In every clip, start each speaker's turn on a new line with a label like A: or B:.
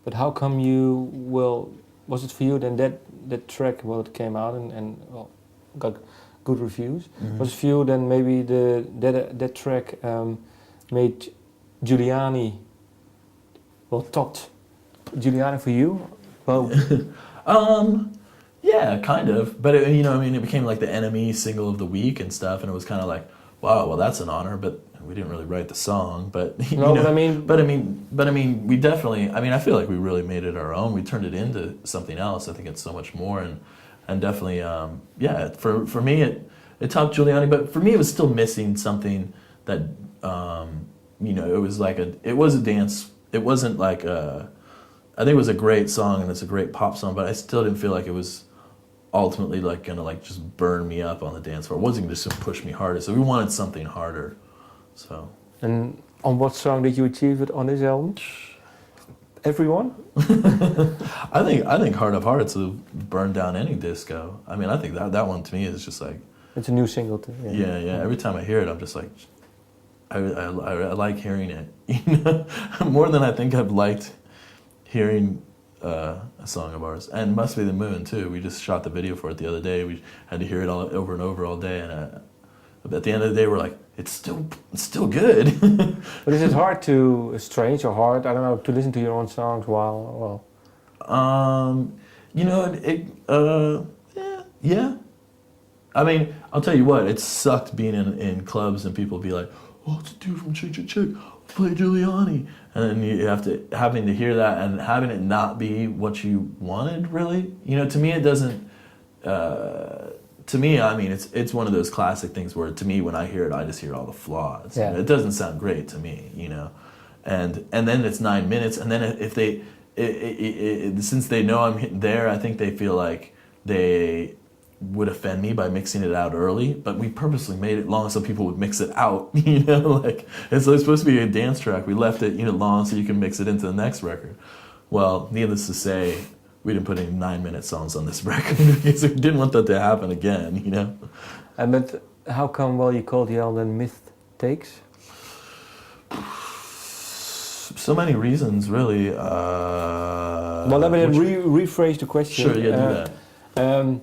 A: But how come you was it for you then that track it came out and well, got good reviews?
B: Mm-hmm.
A: Was it for you then maybe that track made Giuliani topped Giuliani for you? Well,
B: yeah, kind of. But it became like the Enemy single of the week and stuff, and it was kind of like, wow, well that's an honor, but we didn't really write the song. But we definitely. I feel like we really made it our own. We turned it into something else. I think it's so much more, and definitely, yeah. For me, it topped Giuliani, but for me, it was still missing something that, it was a dance. It wasn't like I think it was a great song and it's a great pop song, but I still didn't feel like it was ultimately like gonna like just burn me up on the dance floor. It wasn't just gonna push me harder. So we wanted something harder. So.
A: And on what song did you achieve it on this album? Everyone?
B: I think Heart of Hearts will burn down any disco. I think that one to me is just like.
A: It's a new single too.
B: Yeah. Every time I hear it, I'm just like, I like hearing it. More than I think I've liked hearing a song of ours. And Must Be the Moon too. We just shot the video for it the other day. We had to hear it all over and over all day, and at the end of the day we're like, it's still good.
A: But is it hard strange or hard, I don't know, to listen to your own songs while
B: yeah. I'll tell you what, it sucked being in clubs and people be like, oh, it's a dude from chkchkchk, play Giuliani. And then you having to hear that and having it not be what you wanted, really. To me it doesn't, it's one of those classic things where to me when I hear it, I just hear all the flaws.
A: Yeah.
B: It doesn't sound great to me, And then it's 9 minutes, and then if they, since they know I'm there, I think they feel like they would offend me by mixing it out early, but we purposely made it long so people would mix it out, it's supposed to be a dance track. We left it, long so you can mix it into the next record. Well, needless to say, we didn't put any 9-minute songs on this record because we didn't want that to happen again,
A: But how come, you called the album Myth Takes?
B: So many reasons, really.
A: Let me rephrase the question.
B: Sure, yeah, do that.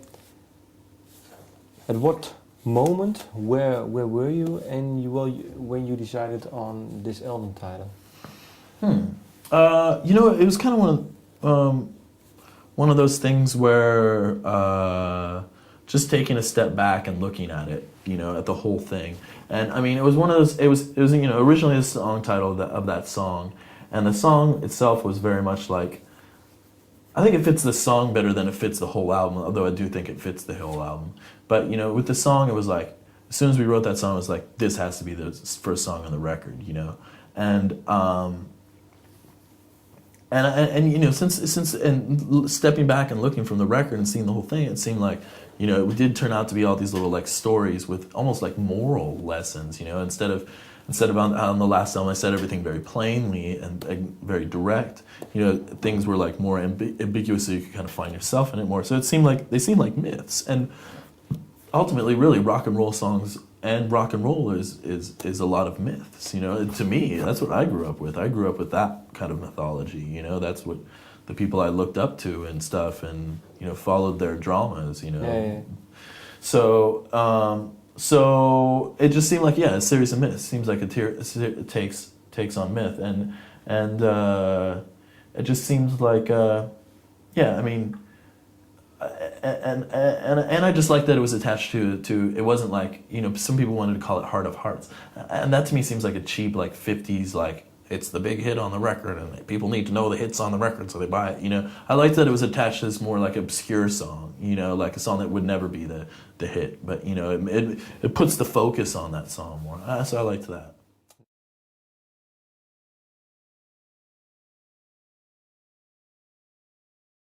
A: At what moment, where were you, and when you decided on this album title?
B: It was kind of one of those things where just taking a step back and looking at it, at the whole thing. And it was one of those. It was originally the song title of that song, and the song itself was very much like. I think it fits the song better than it fits the whole album, although I do think it fits the whole album. But, with the song, it was like, as soon as we wrote that song, it was like, this has to be the first song on the record, And since stepping back and looking from the record and seeing the whole thing, it seemed like, it did turn out to be all these little, like, stories with almost like moral lessons, Instead of on the last album, I said everything very plainly and very direct. Things were like more ambiguous, so you could kind of find yourself in it more. So they seemed like myths, and ultimately, really, rock and roll songs and rock and roll is a lot of myths. To me, that's what I grew up with. I grew up with that kind of mythology. That's what the people I looked up to and stuff, and followed their dramas.
A: Yeah.
B: So it just seemed like a series of myths. Seems like it takes on myth, and it just seems like and I just like that it was attached to it wasn't like some people wanted to call it Heart of Hearts, and that to me seems like a cheap like 50s like it's the big hit on the record and people need to know the hits on the record so they buy it. I liked that it was attached to this more like obscure song, like a song that would never be the hit, but it puts the focus on that song more, so I liked that.